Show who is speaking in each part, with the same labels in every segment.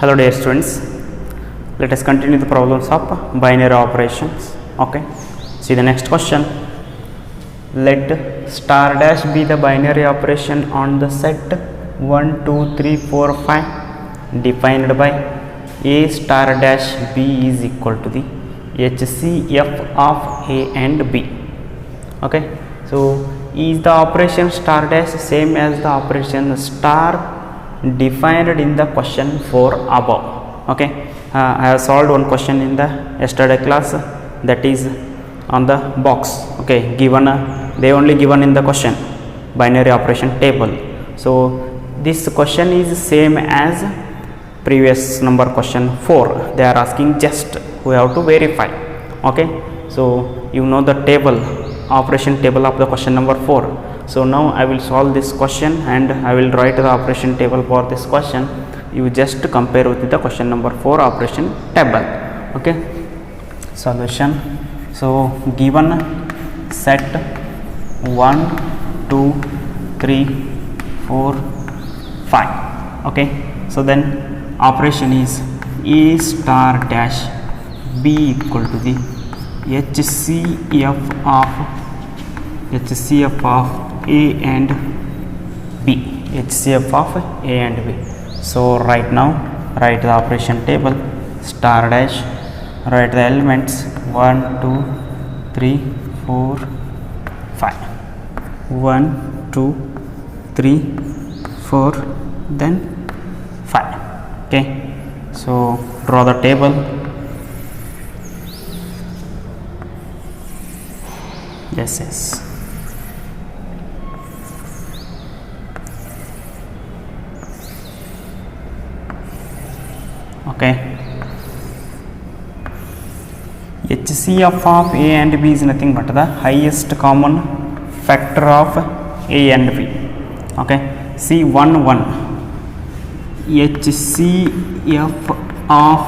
Speaker 1: Hello dear students, let us continue the problems of binary operations. Okay, see the next question. Let star dash be the binary operation on the set 1, 2, 3, 4, 5 defined by a star dash b is equal to the HCF of a and b. Okay, so is the operation star dash same as the operation star defined in the question 4 above? Okay, I have solved one question in the yesterday class, that is on the box. Okay, given they only given in the question binary operation table. So this question is same as previous number question 4. They are asking, just we have to verify. Okay, so you know the table, operation table of the question number 4. So now I will solve this question and I will write the operation table for this question. You just compare with the question number 4 operation table. Okay, solution. So given set 1, 2, 3, 4, 5. Okay, so then operation is a star dash b equal to the HCF of a and b. HCF of a and b. So right now write the operation table, star dash, write the elements 1, 2, 3, 4, 5. 1, 2, 3, 4, then 5. Okay, so draw the table. Yes. Okay, HCF of a and b is nothing but the highest common factor of a and b. Okay, see 1, 1. HCF of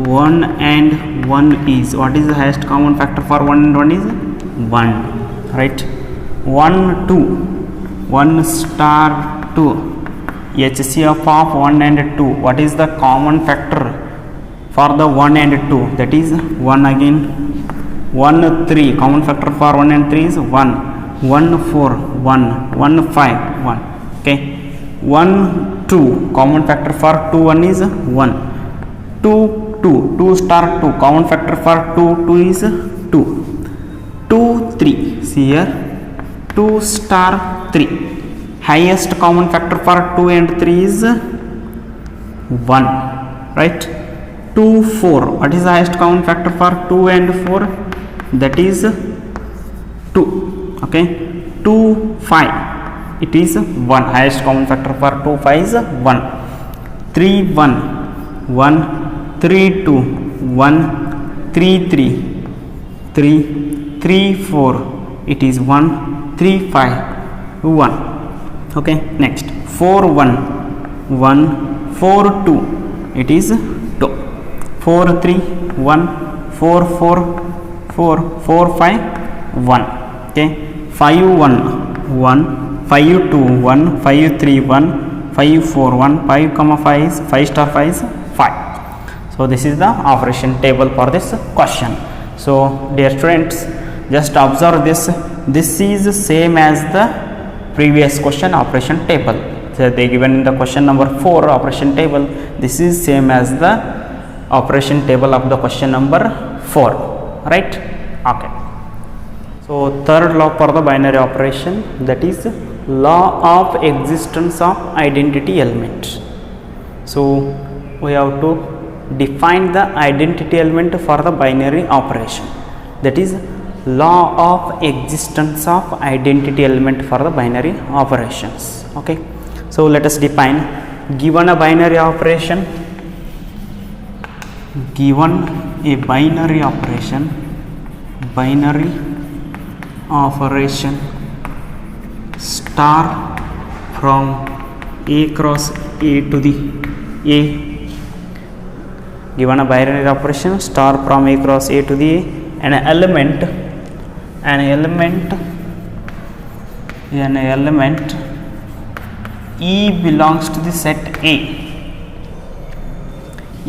Speaker 1: 1 and 1 is, what is the highest common factor for 1 and 1 is 1, right? 1, 2, 1 star 2. HCF of 1 and 2, what is the common factor for the 1 and 2? That is 1 again. 1, 3, common factor for 1 and 3 is 1. 1, 4, 1. 1, 5, 1. Okay, 1, 2, common factor for 2, 1 is 1. 2, 2, 2 star 2, common factor for 2, 2 is 2. 2, 3, see here, 2 star 3. Highest common factor for 2 and 3 is 1, right? 2, 4, what is the highest common factor for 2 and 4? That is 2. Okay, 2, 5, it is 1. Highest common factor for 2, 5 is 1. 3, 1, 1. 3, 2, 1. 3, 3, 3. 3, 4, it is 1. 3, 5, 1. Okay, next 4, 1, 1. 4, 2, it is 2. 4, 3, 1. 4, 4, 4. 4, 5, 1. Okay, 5, 1, 1. 5, 2, 1. 5, 3, 1. 5, 4, 1. 5, 5 is 5 star 5 is 5. So this is the operation table for this question. So dear students, just observe this. This is same as the previous question operation table. So they given in the question number 4 operation table. This is same as the operation table of the question number 4, right? Okay, so third law for the binary operation, that is law of existence of identity element. So we have to define the identity element for the binary operation, that is law of existence of identity element for the binary operations. Okay, so let us define. Given a binary operation, binary operation star from a cross a to the a. Given a binary operation star from a cross a to the a, an element E belongs to the set A.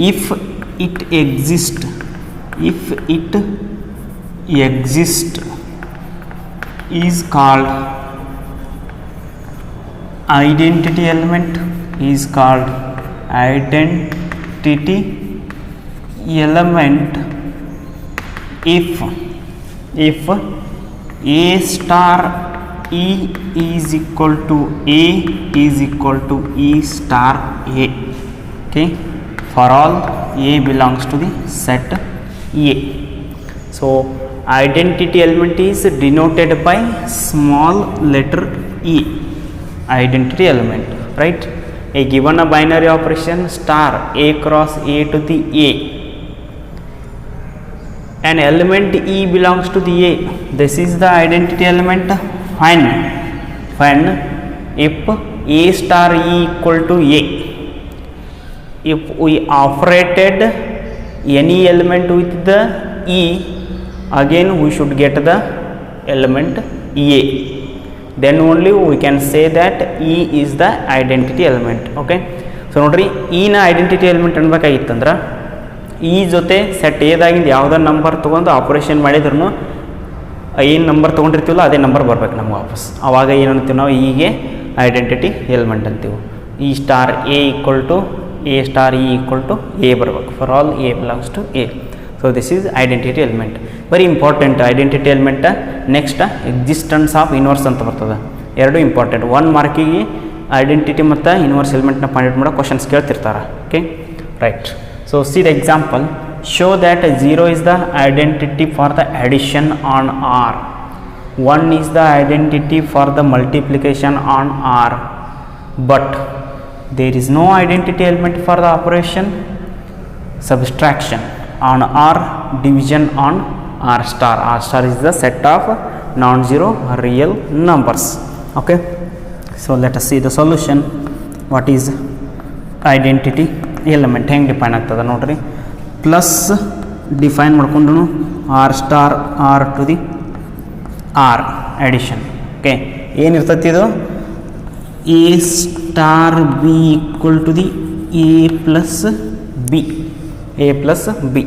Speaker 1: if it exists is called identity element, is called identity element if a star e is equal to a is equal to e star a. Okay, for all a belongs to the set A. So identity element is denoted by small letter e, identity element, right? A given a binary operation star a cross a to the a, an element e belongs to the a. This is the identity element when if a star e equal to a, if we operated any element with the e, again we should get the element a, then only we can say that e is the identity element. Okay, so ನೋಡ್ರಿ e ನ identity element ಅನ್ಬೇಕಾಗಿತ್ತಂದ್ರೆ ಈ ಜೊತೆ set ಎದಾಗಿಂದ ಯಾವುದೋ number ತೊಗೊಂಡು operation ಮಾಡಿದ್ರು ಏನು number ತೊಗೊಂಡಿರ್ತೀವಲ್ಲ ಅದೇ number ಬರ್ಬೇಕು ನಮ್ಗೆ ವಾಪಸ್. ಆವಾಗ ಏನು ಅಂತೀವಿ ನಾವು ಹೀಗೆ ಐಡೆಂಟಿಟಿ ಎಲಿಮೆಂಟ್ ಅಂತೀವಿ. E star a equal to a star e equal to a ಬರಬೇಕು for all A belongs to A. So this is identity element, very important identity element. Next existence of inverse ಅಂತ ಬರ್ತದೆ, ಎರಡು important. 1 ಮಾರ್ಕಿಗೆ identity ಮತ್ತು inverse ಎಲಿಮೆಂಟ್ನ find out ಮಾಡೋ questions ಕೇಳ್ತಿರ್ತಾರೆ. Okay, right. So see the example, show that 0 is the identity for the addition on R, 1 is the identity for the multiplication on R, but there is no identity element for the operation subtraction on R, division on R star. R star is the set of non-zero real numbers. Okay, so let us see the solution. What is identity element? ಹೆಂಗೆ define ಆಗ್ತದೆ ನೋಡ್ರಿ. Plus define ಮಾಡ್ಕೊಂಡು R star R to the R addition. Okay, ಏನಿರ್ತೈತಿ ಇದು? A star b equal to the a plus b, a plus b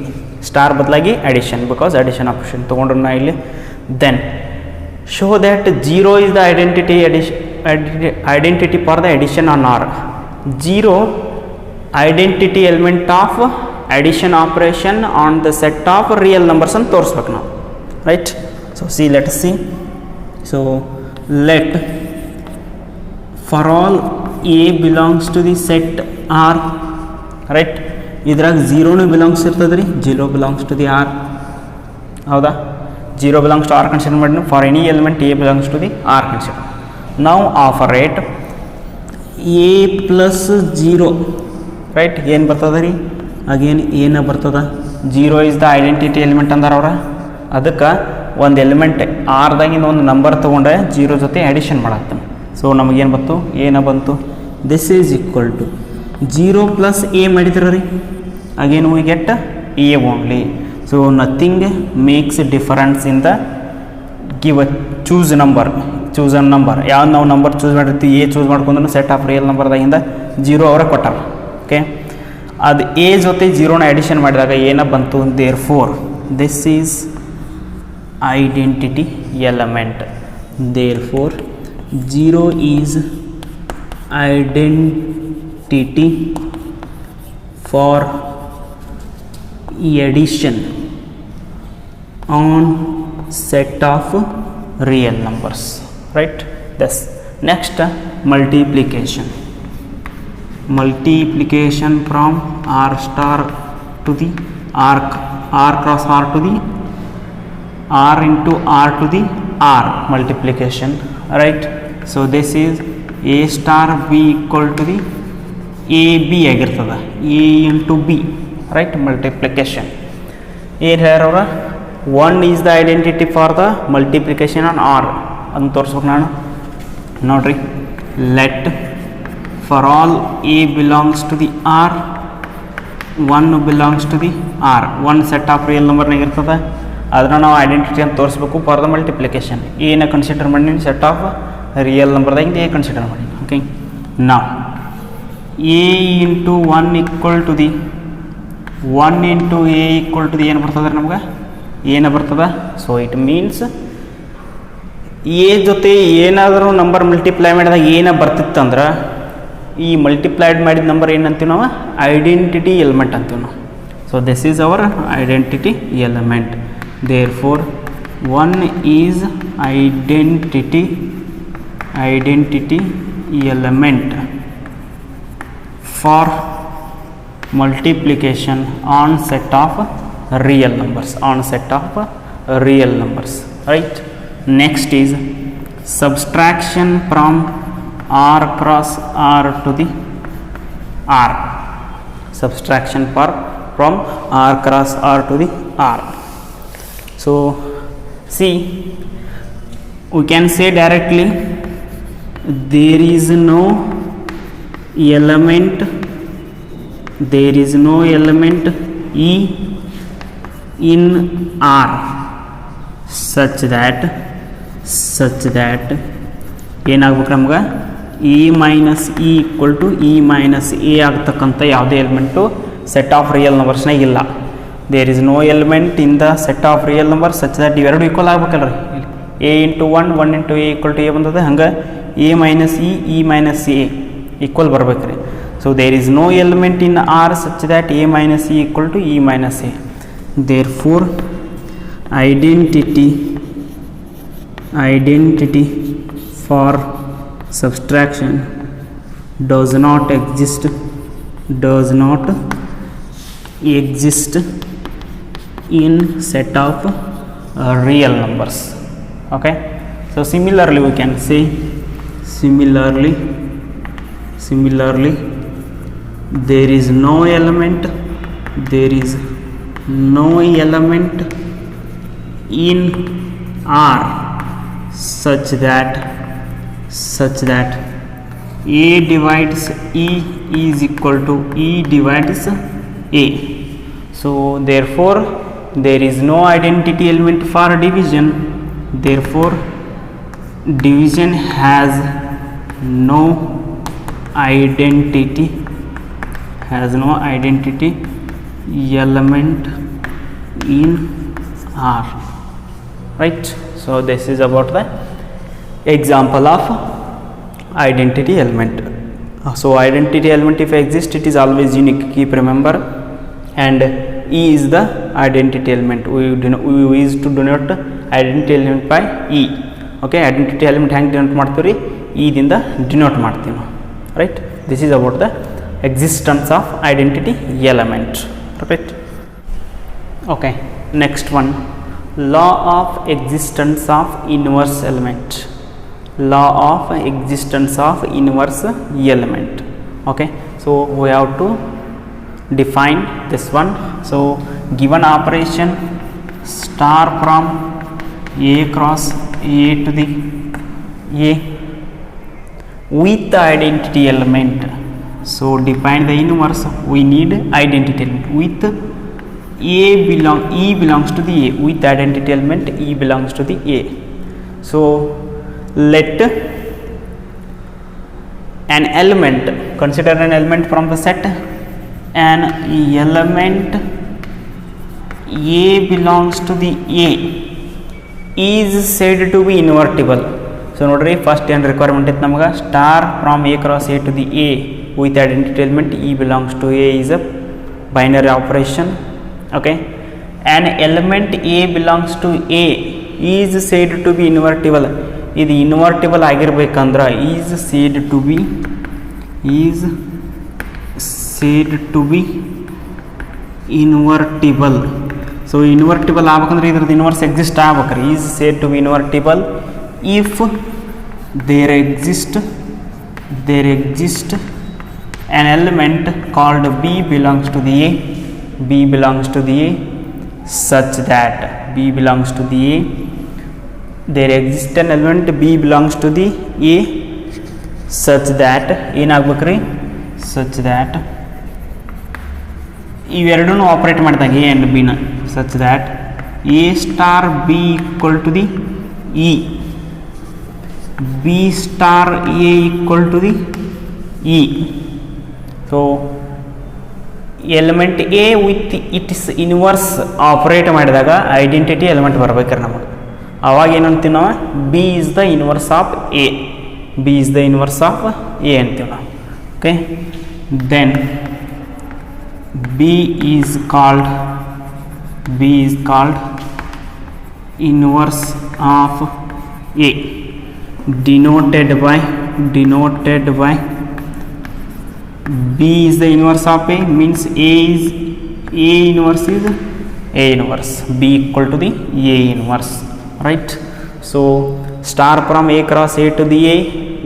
Speaker 1: star ಬದಲಾಗಿ addition, because addition option ತೊಗೊಂಡ್ರು ನಾ ಇಲ್ಲಿ. Then show that 0 is the identity for the addition on R. 0 identity element of addition operation on the set of real numbers ಅಂತ ತೋರಿಸ್ಬೇಕು ನಾವು, right? So see let see. So let for all A belongs to the set R, right? ಇದ್ರಾಗ 0 belongs ಇರ್ತದೆ ರೀ, 0 belongs to the R, ಹೌದಾ? 0 belongs to R consider ಮಾಡಿದ್ನು. For any element a belongs to the R consider. ನಾವು operate a plus 0, right? ಏನು ಬರ್ತದೆ ರೀ? Again ಏನ ಬರ್ತದ? 0 is the ಐಡೆಂಟಿಟಿ ಎಲಿಮೆಂಟ್ ಅಂದಾರ ಅವ್ರ. ಅದಕ್ಕೆ ಒಂದು ಎಲಿಮೆಂಟ್ ಆರ್ದಾಗಿಂದ ಒಂದು ನಂಬರ್ ತೊಗೊಂಡೆ 0 ಜೊತೆ ಅಡಿಷನ್ ಮಾಡಾಕ್ತಾನೆ. ಸೊ ನಮಗೇನು ಬಂತು? ಏನ ಬಂತು? This is equal to 0 plus A ಮಾಡಿದ್ರ ರೀ, again we get A only. So nothing makes difference in the give a choose number. Choose an number, ಯಾವ ನಾವು ನಂಬರ್ ಚೂಸ್ ಮಾಡಿರ್ತೀವಿ ಎ ಚೂಸ್ ಮಾಡ್ಕೊಂಡ್ರು ಸೆಟ್ ಆಫ್ ರಿಯಲ್ ನಂಬರ್ದಾಗಿಂದ 0 ಅವರೇ ಕೊಟ್ಟಾರ. Okay, ಅದು ಎ ಜೊತೆ 0ನ ಅಡಿಷನ್ ಮಾಡಿದಾಗ ಏನ ಬಂತು? Therefore this is identity element. Therefore 0 is identity for addition on set of real numbers, right? Thus next multiplication from R star to the R cross R to the R into R to the R multiplication, right? So this is A star B equal to the AB ಆಗಿರ್ತದೆ, A into B, right? Multiplication. here 1 is the identity for the multiplication on R ಅಂತ ತೋರಿಸ್ಬೇಕು ನಾನು. ನೋಡ್ರಿ, let for all A belongs to the R, 1 belongs to the R. 1 set of real number ನಾಗ ಇರ್ತದೆ, ಅದನ್ನ ನಾವು identity ಅಂತ ತೋರಿಸ್ಬೇಕು ಫಾರ್ ದ ಮಲ್ಟಿಪ್ಲಿಕೇಶನ್. ಏನ ಕನ್ಸಿಡರ್ ಮಾಡಿ? ಸೆಟ್ ಆಫ್ ರಿಯಲ್ ನಂಬರ್ದಾಗಿಂದ ಎ ಕನ್ಸಿಡರ್ ಮಾಡಿ. ಓಕೆ, ನಾವು A into 1 equal to the 1 into a equal to ಏನು ಬರ್ತದೆ ನಮ್ಗೆ ಏನು ಬರ್ತದೆ. ಸೊ ಇಟ್ ಮೀನ್ಸ್ ಎ ಜೊತೆ ಏನಾದರೂ ನಂಬರ್ ಮಲ್ಟಿಪ್ಲೈ ಮಾಡಿದಾಗ ಏನ ಬರ್ತಿತ್ತಂದ್ರೆ ಈ ಮಲ್ಟಿಪ್ಲೈಡ್ ಮಾಡಿದ ನಂಬರ್ ಏನಂತೀವಿ ನಾವು ಐಡೆಂಟಿಟಿ ಎಲಿಮೆಂಟ್ ಅಂತೀವಿ ನಾವು. So this is our identity element. Therefore 1 is identity element for multiplication on set of real numbers, right? Next is subtraction from r cross r to the r. Subtraction from r cross r to the r. So see, we can say directly there is no element e in r such that ಏನಾಗ್ಬೇಕು ನಮ್ಗೆ e minus e equal to e minus a ಆಗ್ತಕ್ಕಂಥ ಯಾವುದೇ element set of real ನಂಬರ್ಸ್ನಾಗ ಇಲ್ಲ. There is no element in the set of real number such that ಇವೆರಡು equal ಆಗ್ಬೇಕಲ್ರಿ. A into 1 into a equal to a ಬಂದದ, ಹಂಗೆ a minus e minus a equal ಬರ್ಬೇಕು ರೀ. So there is no element in R such that a minus e equal to e minus a. There four identity for subtraction does not exist in set of real numbers. Okay, so similarly we can say similarly there is no element in R such that A divides E is equal to E divides A. So therefore there is no identity element for division. Therefore division has no identity element in R, right? So this is about the example of identity element. So identity element if exist, it is always unique, keep remember, and E is the identity element. We used to denote identity element by E. Okay, identity element hang denote ಮಾಡ್ತೀವಿ, E ದಿಂದ denote ಮಾಡ್ತೀವಿ ನಾವು, right? This is about the existence of identity element, right? Okay, next one, law of existence of inverse element. Okay, so we have to define this one. So given operation star from A cross A to the A with the identity element. So define the inverse, we need identity element with E belongs to the A, with identity element E belongs to the A. So let an element, consider an element from the set, an element A belongs to the A is said to be invertible. So nodri, first and requirement is namaga star from A cross A to the A with identity element E belongs to A is a binary operation. Okay, an element A belongs to A is said to be invertible. ಇದು invertible ಆಗಿರ್ಬೇಕಂದ್ರೆ is said to be invertible. So invertible ಆಗ್ಬೇಕಂದ್ರೆ ಇದ್ರದ್ದು inverse exist ಆಗ್ಬೇಕ್ರಿ. is said to be invertible if there exist an element called B belongs to the A such that there exists an element B belongs to the A such that ಏನಾಗಬೇಕ್ರಿ, such that ಇವೆರಡೂ operate ಮಾಡಿದಾಗ A and B ನ such that A star B equal to the E, B star A equal to the E. So element A with its inverse operate ಮಾಡಿದಾಗ identity element ಬರ್ಬೇಕ್ರಿ ನಮಗೆ. ಅವಾಗ ಏನಂತೀವಿ ನಾವು, B is the inverse of A, B is the inverse of A ಅಂತೀವಿ ನಾವು. Okay, then B is called inverse of A, denoted by B is the inverse of A, means A inverse is A inverse, B equal to the A inverse, right? So star from A cross A to the A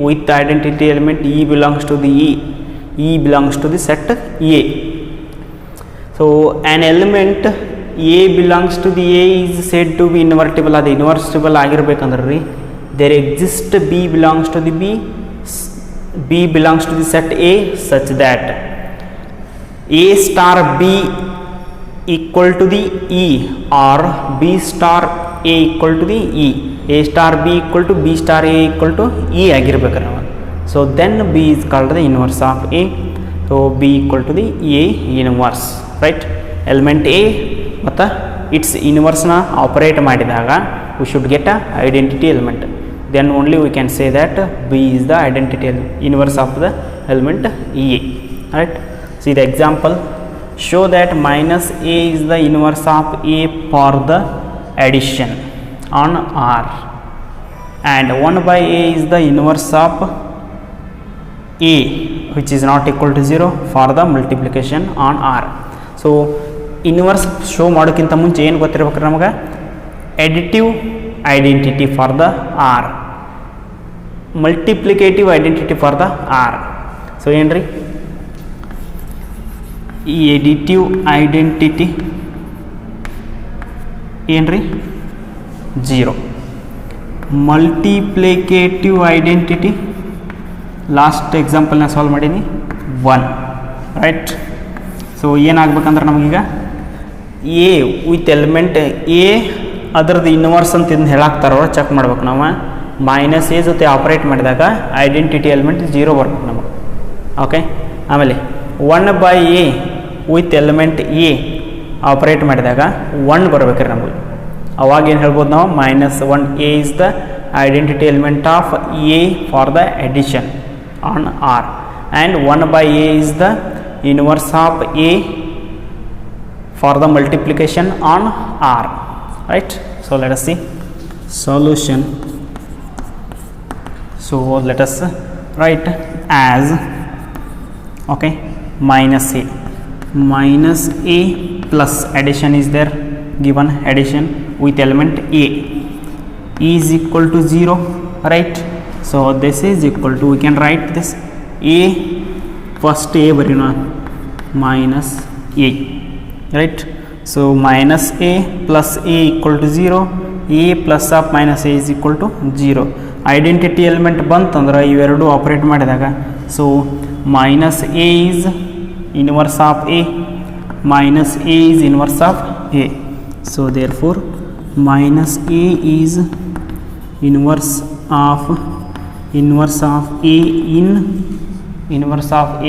Speaker 1: with the identity element E belongs to the E belongs to the set A. So an element A belongs to the A is said to be invertible. ಅದು invertible ಆಗಿರ್ಬೇಕಂದ್ರೆ ರೀ, there exists B belongs to the B belongs to the set A such that A star B equal to the E or B star A equal to the E, A star B equal to B star A equal to E ಆಗಿರ್ಬೇಕ್ರಿ ನಾವು. So then B is called the inverse of A. So B equal to the A inverse, right? Element A ಮತ್ತು its ಇನ್ವರ್ಸ್ನ operate ಮಾಡಿದಾಗ we should get a identity element. Then only we can say that B is the identity inverse of the element E A, right? See the example, show that minus A is the inverse of A for the addition on R and 1 by A is the inverse of A which is not equal to 0 for the multiplication on R. So inverse show ಮಾಡೋಕ್ಕಿಂತ ಮುಂಚೆ ಏನು ಗೊತ್ತಿರ್ಬೇಕ್ರಿ ನಮಗೆ, additive identity for the R, multiplicative identity for the R. So ಏನ್ರಿ, ಈ additive identity ಏನ್ರಿ 0, multiplicative identity last ಎಕ್ಸಾಂಪಲ್ನ solve ಮಾಡೀನಿ 1, ರೈಟ್? ಸೊ ಏನಾಗ್ಬೇಕಂದ್ರೆ ನಮಗೀಗ ಎ ವಿತ್ ಎಲಿಮೆಂಟ್ ಎ ಅದರದ್ದು ಇನ್ವರ್ಸ್ ಅಂತ ಇದನ್ನು ಹೇಳಾಕ್ತಾರೋ ಚೆಕ್ ಮಾಡ್ಬೇಕು ನಾವು. ಮೈನಸ್ ಎ ಜೊತೆ ಆಪ್ರೇಟ್ ಮಾಡಿದಾಗ ಐಡೆಂಟಿಟಿ ಎಲಿಮೆಂಟ್ 0 ಬರ್ಬೇಕು ನಮಗೆ. ಓಕೆ, ಆಮೇಲೆ 1 by A with element A operate ಮಾಡಿದಾಗ 1 ಬರ್ಬೇಕ್ರಿ ನಮಗೆ. ಅವಾಗ ಏನು ಹೇಳ್ಬೋದು ನಾವು, -1 A is the identity element of A for the addition on R and 1 by A is the inverse of A for the multiplication on R, right? So let us see solution. So let us write as, okay, minus A plus addition is there, given addition with element A is equal to 0, right? So this is equal to, we can write this A, first A ಬರೀನಾ minus A, right? So minus A plus A equal to 0, A plus of minus A is equal to 0. Identity element ಬಂತಂದ್ರೆ ಇವೆರಡು operate ಮಾಡಿದಾಗ, so minus A is inverse of A, minus A is inverse of A. So therefore minus A is inverse of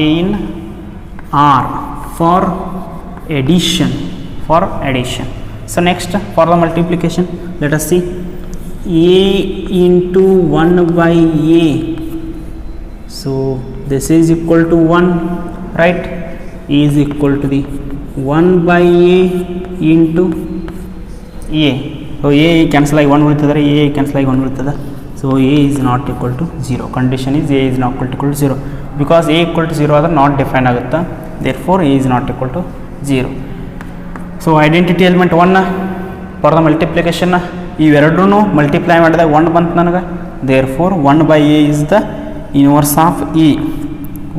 Speaker 1: A in R for addition. So next, for the multiplication, let us see A into 1 by A. So this is equal to 1, right? A is equal to the 1 by A into A. So A cancel ಆಗಿ 1 ಉಳಿತದೆ, A cancel ಆಗಿ 1 ಉಳಿತದೆ. So A is not equal to 0. Condition is A is not equal to 0. Because A equal to 0 ಆದರೆ not define ಆಗುತ್ತೆ. Therefore A is not equal to 0. So identity element 1 for the multiplication, ಇವೆರಡೂ multiply ಮಾಡಿದಾಗ 1 ಬಂತು ನನಗೆ. Therefore 1 by A is the inverse of A.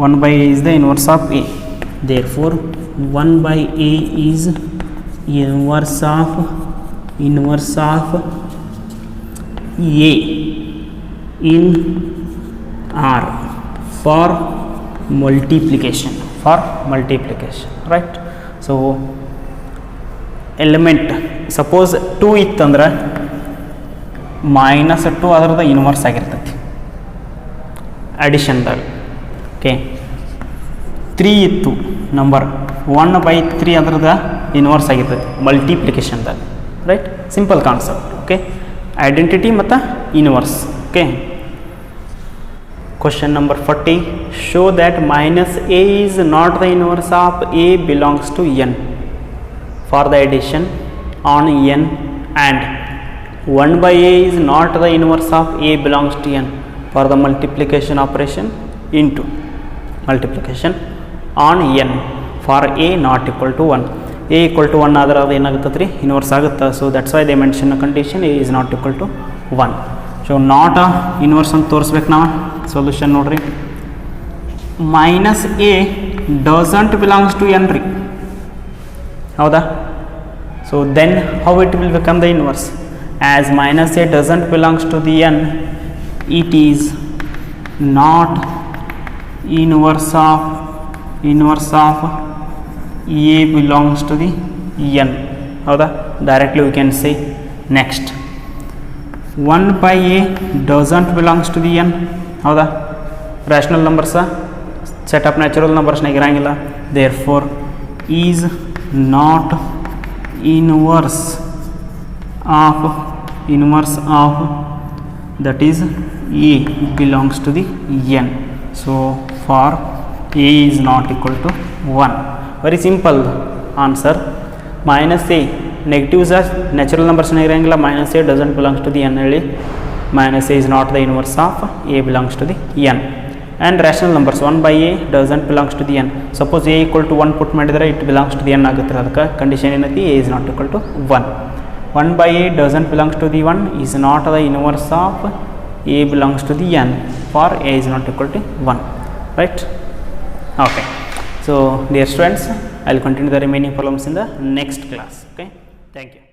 Speaker 1: 1 by A is the inverse of A. Therefore 1 by A is inverse of A in R for multiplication, right? So element suppose 2 ಇತ್ತಂದ್ರೆ -2 ಅದರದ inverse ಆಗಿರ್ತೈತಿ ಅಡಿಷನ್ದಾಗ. Okay, 3 ಇತ್ತು number 1/3 ಅದ್ರದ್ದು inverse ಆಗಿರ್ತದೆ ಮಲ್ಟಿಪ್ಲಿಕೇಶನ್ದಾಗ, right. Simple concept. Okay, identity ಮತ್ತು inverse. Okay, question number 40. Show that -a is not the inverse of a belongs to n for the addition on n and 1/a is not the inverse of a belongs to n for the multiplication operation into multiplication on n for a not equal to 1. a equal to 1 ಆದರೆ ಅದು ಏನಾಗುತ್ತದೆ ರೀ, inverse ಆಗುತ್ತೆ. So that's why they mention condition a is not equal to 1. So not inverse ಅಂತ ತೋರಿಸ್ಬೇಕು ನಾವು. Solution ನೋಡ್ರಿ, -a doesn't belongs to n ರೀ, ಹೌದಾ. So then how it will become the inverse? As -a doesn't belongs to the n, it is not inverse of a belongs to the n, ಹೌದಾ. Directly we can say next 1/a doesn't belongs to the n, ಹೌದಾ. Rational ನಂಬರ್ಸ set of natural ನಂಬರ್ಸ್ನಾಗ ಇರಂಗಿಲ್ಲ. therefore is not inverse of that is a belongs to the n. So for a is not equal to 1. Very simple answer. -a negatives are natural numbers ಇರಂಗಿಲ್ಲ. -a doesn't belongs to the n ಹೇಳಿ -a is not the inverse of a belongs to the n. and rational numbers 1/a doesn't belongs to the n. suppose a equal to 1 put ಮಾಡಿದರೆ it belongs to the n ಆಗುತ್ತೆ. ಅದಕ್ಕೆ condition ಏನೈತಿ, a is not equal to 1. 1/a doesn't belongs to the 1 is not the inverse of a belongs to the n for a is not equal to 1, right. Okay, so dear students, I will continue the remaining problems in the next class. Okay, thank you.